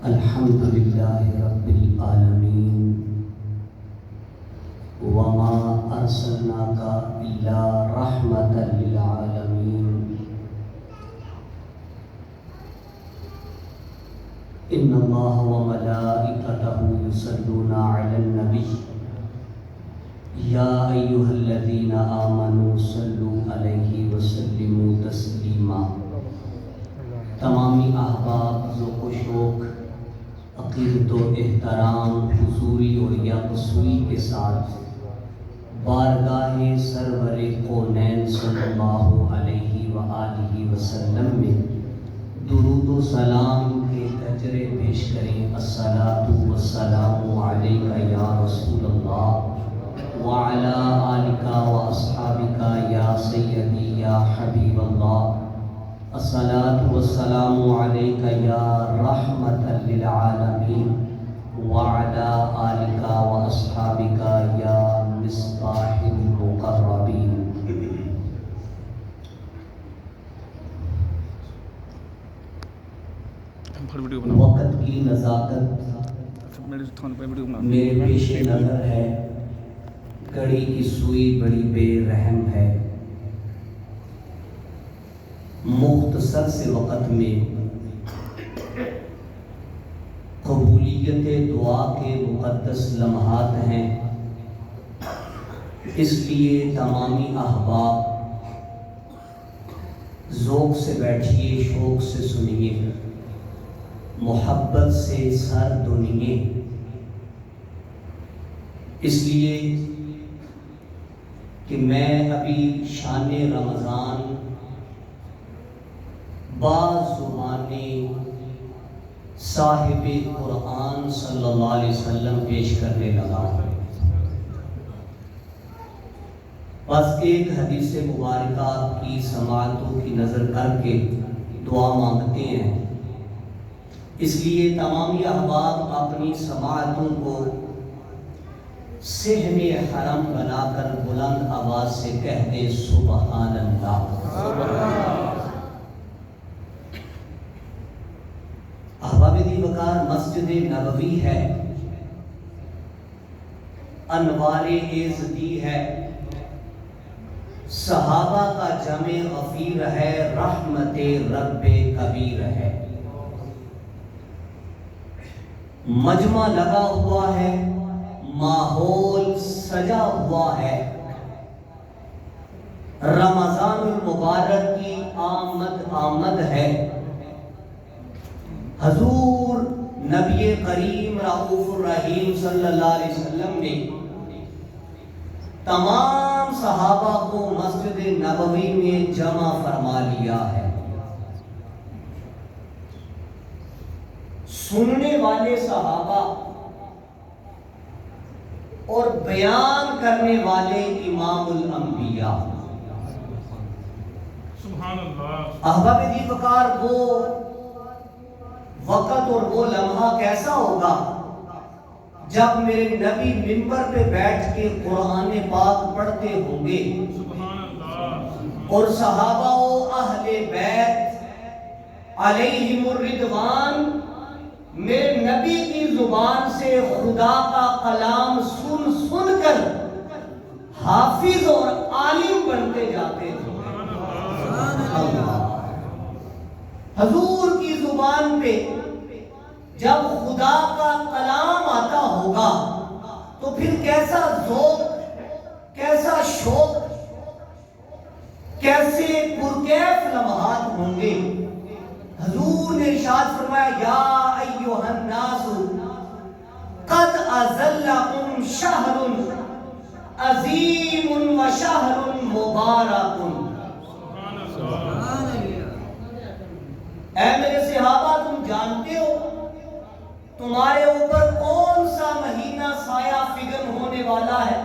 الحمد لله رب العالمين وما أرسلناك إلا رحمة للعالمين إن الله وملائكته يصلون على النبي يا أيها الذين آمنوا صلوا عليه وسلموا تسليما. تمامی احباب ذوق و شوق، عقیدت و احترام، حضوری اور یکسوئی کے ساتھ بارگاہ سرور کونین صلی اللہ علیہ وآلہ وسلم میں درود و سلام کے گجرے پیش کریں. الصلاۃ والسلام علیک یا رسول اللہ وعلی آلک واصحابک یا سیدی یا حبیب اللہ. الصلاۃ والسلام علیک یا رحمۃ للعالمین وعلی آلک واصحابک یا مصباح المقربین. وقت کی نزاکت میرے پیش نظر ہے، گھڑی کی سوئی بڑی بے رحم ہے. مختصر سے وقت میں قبولیت دعا کے مقدس لمحات ہیں، اس لیے تمامی احباب ذوق سے بیٹھیے، شوق سے سنیے، محبت سے سر دھنیے. اس لیے کہ میں ابھی شان رمضان بازبان صاحب قرآن صلی اللہ علیہ وسلم پیش کرنے لگا ہوں. بس ایک حدیث مبارکہ کی سماعتوں کی نظر کر کے دعا مانگتے ہیں. اس لیے تمامی احباب اپنی سماعتوں کو صحن حرم بنا کر بلند آواز سے کہتے سبحان اللہ. احباب دی وقار مسجد نبوی ہے، انوار ایزدی ہے، صحابہ کا جمع غفیر ہے، رحمت رب کبیر ہے. مجمع لگا ہوا ہے، ماحول سجا ہوا ہے. رمضان المبارک کی آمد ہے. حضور نبی کریم رؤوف الرحیم صلی اللہ علیہ وسلم نے تمام صحابہ کو مسجد نبوی میں جمع فرما لیا ہے. سننے والے صحابہ اور بیان کرنے والے امام الانبیاء. سبحان اللہ. احباب دی وقار وہ وقت اور وہ لمحہ کیسا ہوگا جب میرے نبی منبر پہ بیٹھ کے قرآن پاک پڑھتے ہوں گے اور صحابہ و اہل بیت علیہم الرضوان میرے نبی کی زبان سے خدا کا کلام سن سن کر حافظ اور عالم بنتے جاتے ہیں. حضور کی زبان پہ جب خدا کا کلام آتا ہوگا تو پھر کیسا ذوق، کیسا شوق، کیسے پرکیف لمحات ہوں گے. حضور نے ارشاد فرمایا یا ایھا الناس قد اذلکم شہر عظیم و شہر مبارک. اے میرے صحابہ، تم جانتے ہو تمہارے اوپر کون سا مہینہ سایہ فگن ہونے والا ہے،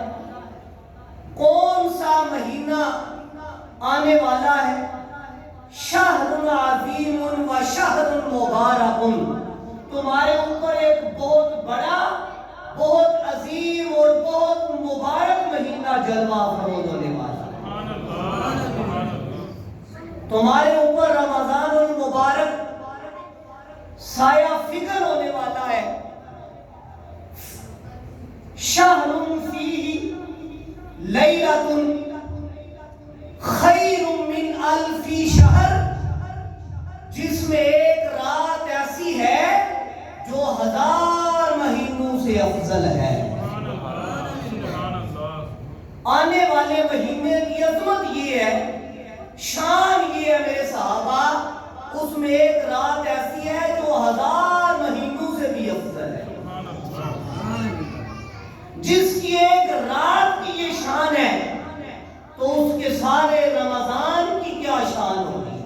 کون سا مہینہ آنے والا ہے. شہر عظیم و شہر مبارک. تمہارے اوپر ایک بہت بڑا، بہت عظیم اور بہت مبارک مہینہ جلوہ افروز ہونے والا ہے. تمہارے اوپر رمضان المبارک سایہ فکر ہونے والا ہے. شہر فیہ لیلۃ خیر من الف شہر، جس میں ایک رات ایسی ہے جو 1000 مہینوں سے افضل ہے. آنے والے مہینے کی عظمت یہ ہے، شان یہ ہے میرے صحابہ، اس میں ایک رات ایسی ہے جو 1000 مہینوں سے بھی افضل ہے. جس کی ایک رات کی یہ شان ہے تو اس کے سارے رمضان کی کیا شان ہوگی.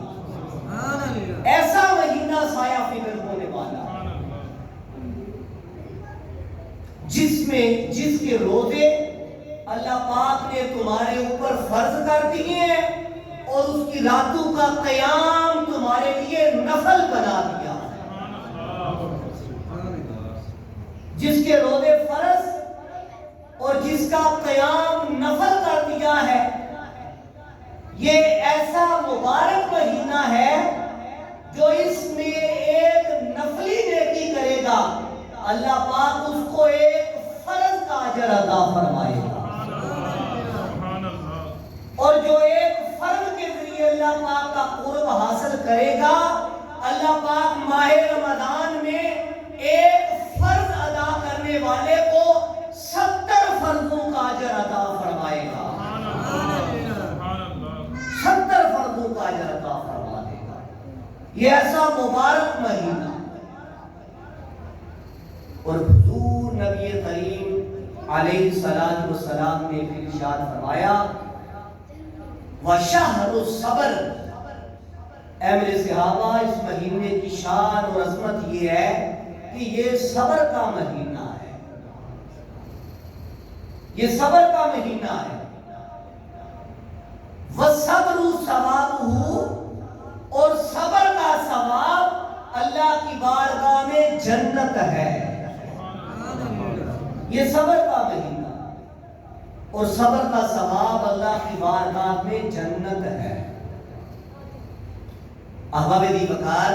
ایسا مہینہ سایہ فکر ہونے والا، جس کے روزے اللہ پاک نے تمہارے اوپر فرض کر دیے ہیں اور اس کی راتوں کا قیام تمہارے لیے نفل بنا دیا. جس کے روزے فرض اور جس کا قیام نفل کر دیا ہے، یہ ایسا مبارک مہینہ ہے جو اس میں ایک نفلی نیکی کرے گا اللہ پاک اس کو ایک فرض کا اجر عطا فرمائے گا. اور جو ایک فرض کے ذریعے اللہ پاک کا قرب حاصل کرے گا، اللہ پاک ماہ رمضان میں ایک فرض ادا کرنے والے کو 70 فرضوں کا اجر عطا فرمائے گا. 70 فرضوں کا اجر عطا فرما دے گا. یہ ایسا مبارک مہینہ. اور حضور نبی کریم علیہ السلام نے پھر ارشاد فرمایا وَشَهْرُ الصَّبْرِ، اے میرے صحابہ اس مہینے کی شان اور عظمت یہ ہے کہ یہ صبر کا مہینہ ہے. یہ صبر کا مہینہ ہے. وَالصَّبْرُ ثَوَابُهُ، اور صبر کا ثواب اللہ کی بارگاہ میں جنت ہے. یہ صبر کا مہینہ اور صبر کا ثواب اللہ کی بارگاہ میں جنت ہے. احباب دی وقار،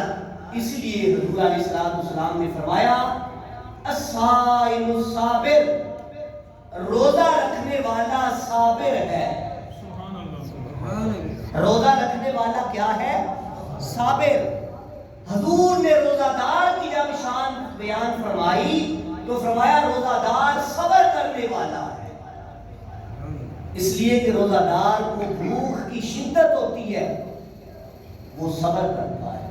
اس لیے حضور علیہ السلام نے فرمایا الصائم الصابر، روزہ رکھنے والا صابر ہے. روزہ رکھنے والا کیا ہے؟ صابر. حضور نے روزہ دار کی جب شان بیان فرمائی تو فرمایا روزہ دار صبر کرنے والا ہے. اس لیے کہ روزہ دار کو بھوک کی شدت ہوتی ہے، وہ صبر کرتا ہے.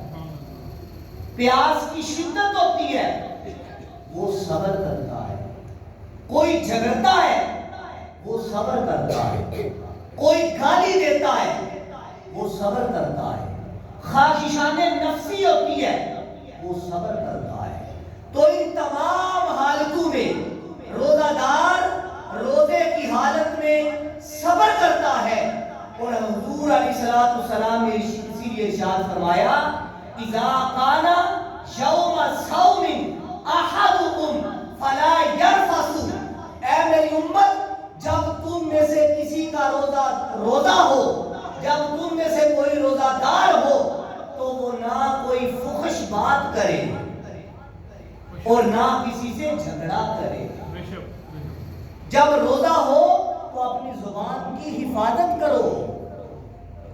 پیاس کی شدت ہوتی ہے، وہ صبر کرتا ہے. کوئی جھگڑتا ہے، وہ صبر کرتا ہے. کوئی گالی دیتا ہے، وہ صبر کرتا ہے. خواہشان نفسی ہوتی ہے، وہ صبر کرتا ہے. تو ان تمام حالتوں میں روزہ دار روزے کی حالت میں صبر کرتا ہے. اور حضور علیہ السلام نے اسی لیے ارشاد فرمایا اذا کان یوم صوم احدکم فلا یرفث، اے میری امت جب تم میں سے کسی کا روزہ ہو، جب تم میں سے کوئی روزہ دار ہو تو وہ نہ کوئی فحش بات کرے اور نہ کسی سے جھگڑا کرے. جب روزہ ہو تو اپنی زبان کی حفاظت کرو،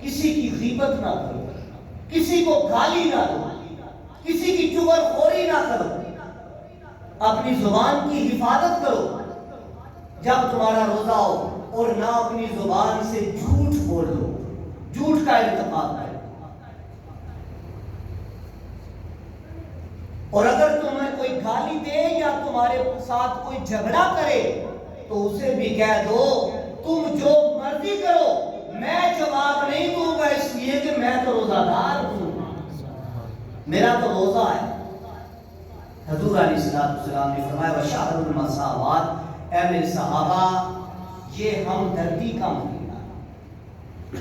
کسی کی غیبت نہ کرو، کسی کو گالی نہ دو، کسی کی چغل خوری نہ کرو، اپنی زبان کی حفاظت کرو جب تمہارا روزہ ہو. اور نہ اپنی زبان سے جھوٹ بولو، جھوٹ کا ارتکاب کرو. اور اگر تمہیں کوئی گالی دے یا تمہارے ساتھ کوئی جھگڑا کرے تو اسے بھی کہہ دو تم جو مرضی کرو، میں جواب نہیں دوں گا، اس لیے کہ میں تو روزہ دار ہوں، میرا تو روزہ ہے. حضور علیہ السلام نے فرمایا وشہر المساوات، اے میرے صحابہ یہ ہمدردی کا مہینہ ہے،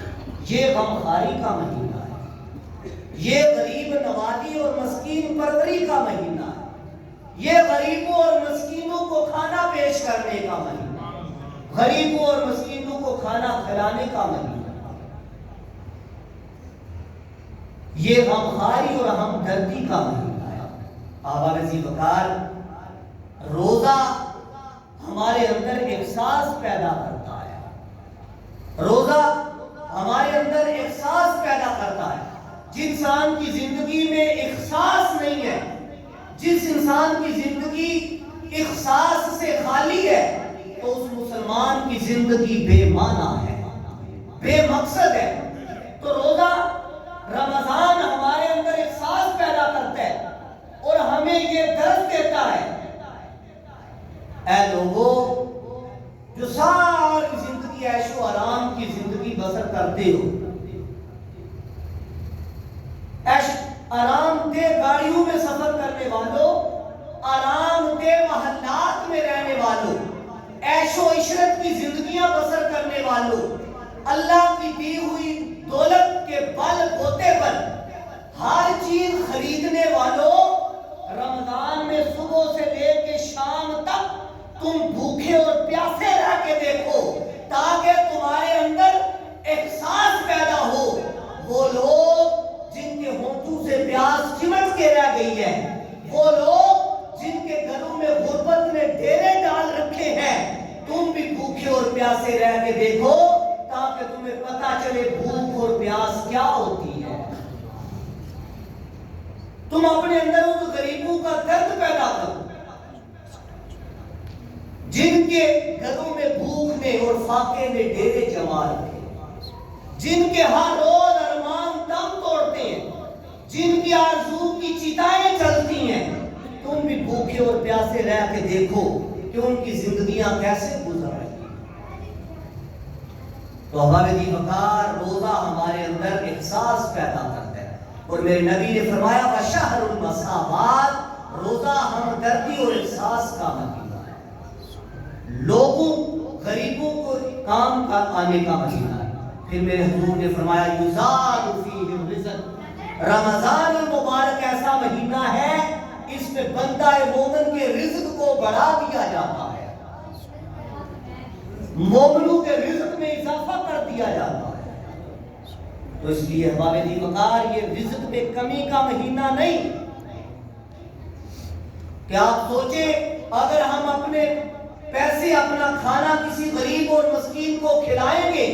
یہ غمخواری کا مہینہ ہے، یہ غریب نوازی اور مسکین پروری کا مہینہ ہے، یہ غریبوں اور مسکینوں کو کھانا پیش کرنے کا مہینہ، غریبوں اور مسکینوں کو کھانا کھلانے کا مہینہ، یہ غمخواری اور ہمدردی کا مہینہ ہے. احباب عزیز وقار، روزہ ہمارے اندر احساس پیدا کرتا ہے، روزہ ہمارے اندر احساس پیدا کرتا ہے۔ جس انسان کی زندگی میں احساس نہیں ہے، جس انسان کی زندگی احساس سے خالی ہے، تو اس مسلمان کی زندگی بے معنی ہے، بے مقصد ہے۔ تو روزہ رمضان ہمارے اندر احساس پیدا کرتا ہے اور ہمیں یہ درس دیتا ہے، اے لوگوں جو ساری زندگی عیش و آرام کی زندگی بسر کرتے ہو، عیش آرام دہ گاڑیوں میں سفر کرنے والوں، آرام دہ محلات میں رہنے والوں، عیش و عشرت کی زندگیاں بسر کرنے والوں، اللہ کی دی ہوئی دولت کے بل ہوتے پر ہر چیز خریدنے والوں، رمضان میں صبح سے لے کے شام تک تم بھوکے اور پیاسے رہ کے دیکھو، تاکہ تمہارے اندر احساس پیدا ہو۔ وہ لوگ جن کے ہونٹوں سے پیاس چمٹ کے رہ گئی ہے، وہ لوگ جن کے گھروں میں غربت نے ڈیرے ڈال رکھے ہیں، تم بھی بھوکے اور پیاسے رہ کے دیکھو، تاکہ تمہیں پتا چلے بھوک اور پیاس کیا ہوتی ہے۔ تم اپنے اندر ان غریبوں کا درد پیدا کرو جن کے گھروں میں بھوک نے اور فاقے نے ڈیرے جما رکھے، جن کے ہر روز ارمان دم توڑتے ہیں، جن کی آرزو کی چتائیں چلتی ہیں، تم بھی بھوکے اور پیاسے رہ کے دیکھو کہ ان کی زندگیاں کیسے گزر رہی ہیں۔ تو ہمارے دی وقار، روزہ ہمارے اندر احساس پیدا کرتا ہے، اور میرے نبی نے فرمایا وشہر المساوات، روزہ ہمدردی اور احساس کا مہینہ ہے، لوگوں غریبوں کو کام کا آنے کا مہینہ ہے۔ پھر میرے حضور نے فرمایا یزاد فیہ الرزق، رمضان المبارک ایسا مہینہ ہے اس میں بندہ مومن کے رزق کو بڑھا دیا جاتا ہے، مومنوں کے رزق میں اضافہ کر دیا جاتا ہے۔ تو اس لیے احباب دی وقار، یہ رزق میں کمی کا مہینہ نہیں کہ آپ سوچیں اگر ہم اپنے پیسے اپنا کھانا کسی غریب اور مسکین کو کھلائیں گے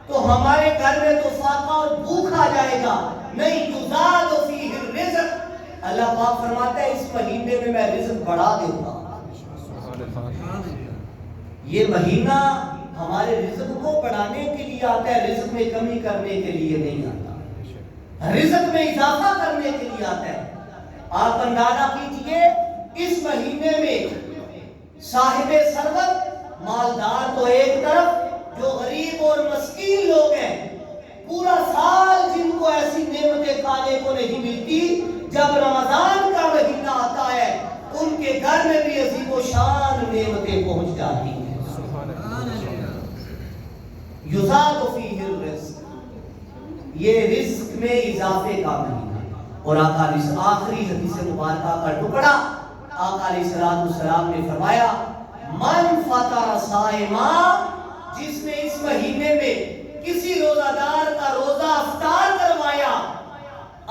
تو ہمارے گھر میں تو فاقہ اور بھوک آ جائے گا۔ نہیں، یزاد فیہ الرزق، اللہ پاک فرماتا ہے اس مہینے میں میں رزق بڑھا دوں گا۔ یہ مہینہ ہمارے رزق کو بڑھانے کے لیے آتا ہے، رزق میں کمی کرنے کے لیے نہیں آتا، رزق میں اضافہ کرنے کے لیے آتا ہے۔ آپ اندازہ کیجئے اس مہینے میں صاحب ثروت مالدار تو ایک طرف، جو غریب اور مسکین لوگ ہیں پورا سال جن کو ایسی نعمتیں کھانے کو نہیں ملتی، جب رمضان کا مہینہ آتا ہے ان کے گھر میں بھی عظیم و شان نعمتیں پہنچ جاتی ہیں۔ یزاد فیہ الرزق، یہ رزق میں اضافے کا مہینہ۔ اور آقا علیہ آخری حدیث مبارکہ کا ٹکڑا، آقا علیہ السلام نے فرمایا من فطر صائما، جس نے اس مہینے میں کسی روزہ دار کا روزہ افطار کروایا،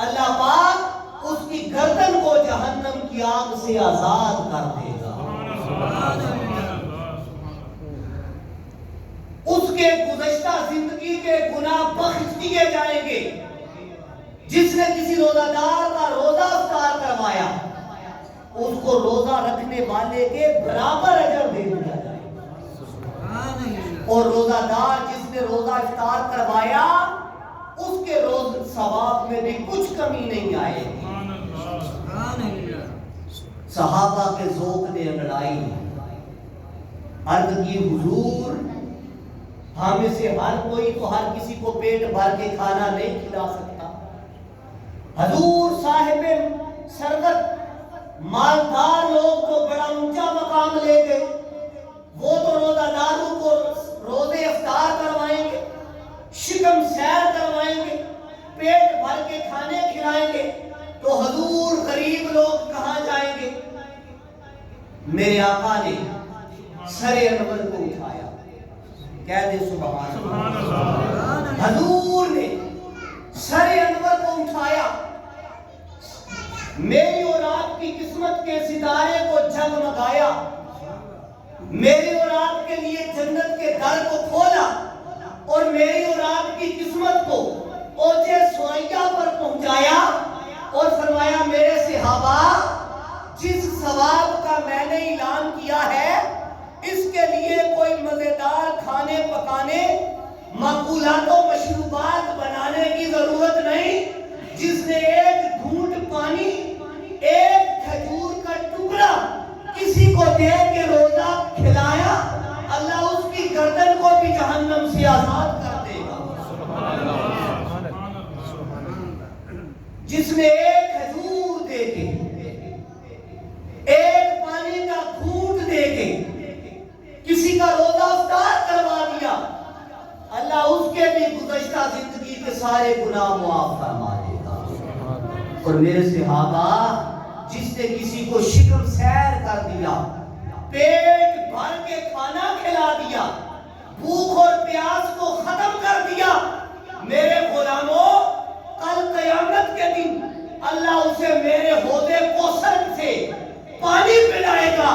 اللہ پاک اس کی گردن کو جہنم کی آگ سے آزاد کر دے گا، اس کے گزشتہ زندگی کے گناہ بخش دیے جائیں گے۔ جس نے کسی روزہ دار کا روزہ افطار کروایا اس کو روزہ رکھنے والے کے برابر اجر دے دیا جائے گا، اور روزہ دار جس نے روزہ افطار کروایا اس کے روز ثواب میں بھی کچھ کمی نہیں آئے گی۔ صحابہ کے ذوق نے انگڑائی، عرض کی حضور ہم میں سے ہر کوئی تو ہر کسی کو پیٹ بھر کے کھانا نہیں کھلا سکتا، حضور صاحب ثروت مالدار لوگ تو بڑا اونچا مقام لے گئے، وہ تو روزہ داروں کو روزے افطار کروائیں گے، شکم سیر کروائیں گے، پیٹ بھر کے کھانے کھلائیں گے، تو حضور غریب لوگ کہاں جائیں گے؟ میرے آقا نے سر انور کو اٹھایا، کہہ دے سبحان اللہ، حضور نے سر انور کو اٹھایا، میری اور آپ آپ کی قسمت کے ستارے کو جگمگایا، میری اور آپ کے لیے جنت کے در کو کھولا، اور میری اور آپ کی قسمت کو اوجے سوئیہ پر پہنچایا، اور فرمایا میرے صحابہ جس ثواب کا میں نے اعلان کیا ہے اس کے لیے کوئی مزیدار کھانے پکانے، مأکولات و مشروبات بنانے کی ضرورت نہیں۔ جس نے ایک گھونٹ پانی، ایک کھجور کا ٹکڑا کسی کو دے کے روزہ کھلایا، اللہ اس کی گردن کو بھی جہنم سے آزاد کر دے گا۔ جس نے ایک کھجور دے کے، ایک پانی کا گھونٹ دے کے کسی کا روزہ افطار کروا دیا، اللہ اس کے بھی گزشتہ زندگی کے سارے گناہ معاف فرما دے گا۔ اور میرے صحابہ جس نے کسی کو شکم سیر کر دیا، پیٹ بھر کے کھانا کھلا دیا، بھوک اور پیاس کو ختم کر دیا، میرے غلاموں کل قیامت کے دن اللہ اسے میرے حوض کوثر سے پانی پلائے گا،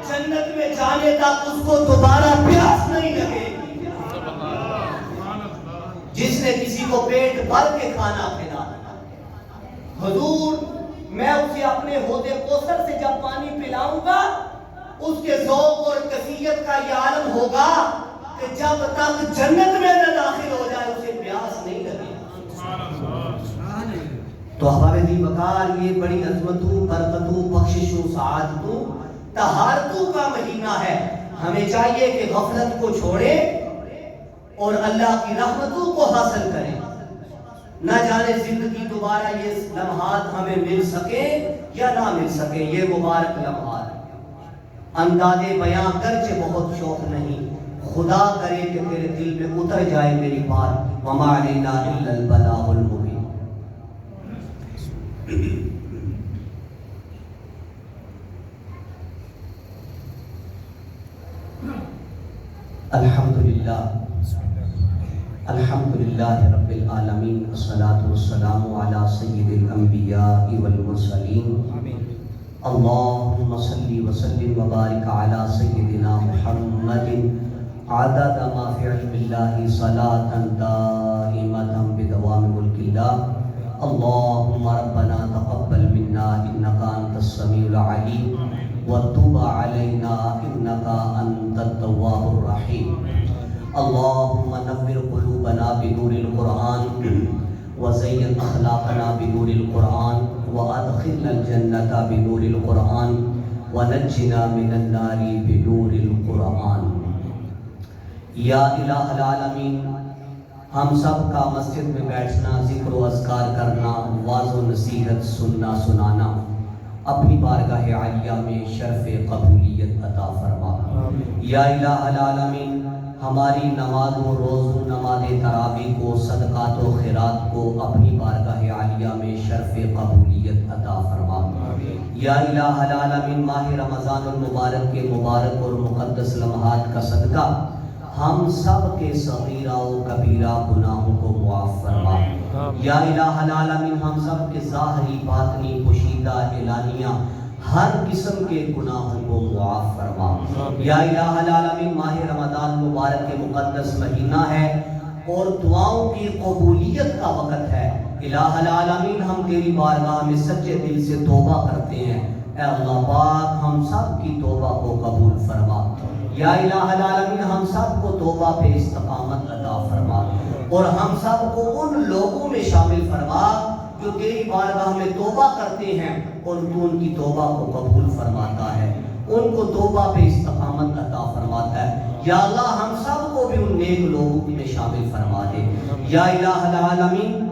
جنت میں جانے تک اس کو دوبارہ پیاس نہیں لگے گی۔ جس نے کسی کو پیٹ بھر کے کھانا کھلا دیا، حضور میں اسے اپنے حوض کوثر سے جب پانی پلاؤں گا اس کے ذوق اور کیفیت کا یہ عالم ہوگا کہ جب تک جنت میں نہ داخل ہو جائے اسے پیاس نہیں لگے۔ تو ہمارے دی وقار یہ بڑی عظمتوں، برکتوں، بخششوں، سعادتوں، طہارتوں کا مہینہ ہے۔ ہمیں چاہیے کہ غفلت کو چھوڑیں اور اللہ کی رحمتوں کو حاصل کریں۔ نہ جانے زندگی دوبارہ یہ لمحات ہمیں مل سکیں یا نہ مل سکیں، یہ مبارک لمحات۔ انداز بیاں گرچہ بہت شوق نہیں، خدا کرے کہ تیرے دل میں اتر جائے میری بات، وما علینا الا البلاغ المبین۔ الحمدللہ الحمدللہ رب العالمین، والصلاة والسلام علی سید الانبیاء والمرسلین، اللہم صلی وسلم وبارک علی سیدنا محمد عدد ما فی علم اللہ صلاة دائمتا بدوام ملک اللہ۔ اللہم ربنا تقبل منا انکا انت السمیع العلیم وتب علینا انکا انت التواب الرحیم۔ اللہم نور قلوبنا بنور القرآن وزین اخلاقنا بنور القرآن وادخلنا الجنة بنور القرآن ونجنا من النار بنور القرآن۔ یا الہ العالمین، ہم سب کا مسجد میں بیٹھنا، ذکر و اذکار کرنا، واعظ و نصیحت سننا سنانا اپنی بارگاہ عالیہ میں شرف قبولیت عطا فرما۔ یا الہ العالمین، ہماری نماز و روزوں، نماز تراویح کو، صدقات و خیرات کو اپنی بارگاہ عالیہ میں شرف قبولیت عطا فرما۔ یا الہ العالمین، ماہ رمضان المبارک کے مبارک اور مقدس لمحات کا صدقہ ہم سب کے صغیرہ و کبیرہ گناہوں کو معاف فرما۔ یا الہ العالمین، ہم سب کے ظاہری، باطنی، پوشیدہ، اعلانیہ ہر قسم کے گناہوں کو معاف فرما۔ یا الہ العالمین، ماہ رمضان مبارک کے مقدس مہینہ ہے اور دعاؤں کی قبولیت کا وقت ہے۔ الہ العالمین، ہم تیری بارگاہ میں سچے دل سے توبہ کرتے ہیں، اے اللہ پاک ہم سب کی توبہ کو قبول فرما۔ یا الہ العالمین، ہم سب کو توبہ پہ استقامت عطا فرما اور ہم سب کو ان لوگوں میں شامل فرما جو تیری بارگاہ میں توبہ کرتے ہیں اور تو ان کی توبہ کو قبول فرماتا ہے، ان کو توبہ پہ استقامت عطا فرماتا ہے۔ یا اللہ ہم سب کو بھی ان نیک لوگوں میں شامل فرما دے۔ یا الہ العالمین،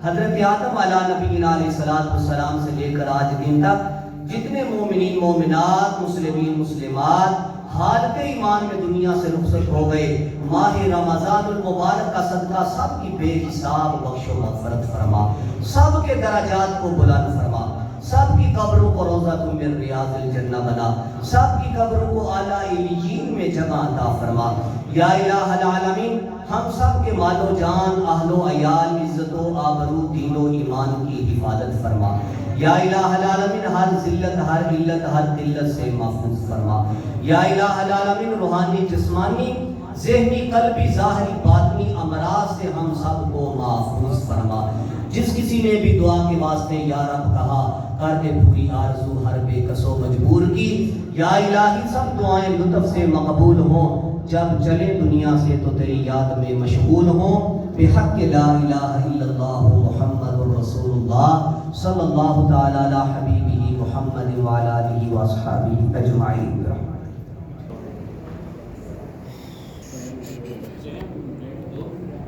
حضرت آدم علیہ نبینا علیہ السلام سے لے کر آج دن تک جتنے مومنین مومنات، مسلمین مسلمات حالت ایمان میں دنیا سے رخصت ہو گئے، ماہ رمضان المبارک کا صدقہ سب کی بے حساب بخش و مغفرت فرما، سب کے درجات کو بلند فرما، سب کی قبروں کو روضہ من ریاض الجنہ بنا، سب کی قبروں کو اعلیٰ علیین میں جگہ عطا فرما۔ یا الہ العالمین، ہم سب کے مال و جان، اہل و عیال، عزت و آبرو، دین و ایمان کی حفاظت فرما۔ یا الہ العالمین ہر ذلت، ہر علت، ہر قلت سے محفوظ فرما۔ یا الہ العالمین روحانی، جسمانی، ذہنی، قلبی، ظاہری، باطنی امراض سے ہم سب کو محفوظ فرما۔ جس کسی نے بھی دعا کے واسطے یا رب کہا، کر دے پوری آرزو ہر بے کس و مجبور کی۔ یا الہی سب دعائیں لطف سے مقبول ہوں، جب چلے دنیا سے تو تیری یاد میں مشغول ہوں۔ بحق لا الہ الا اللہ محمد رسول اللہ صلی اللہ تعالی علی حبیبہ محمد وعلی آلہ واصحابہ اجمعین۔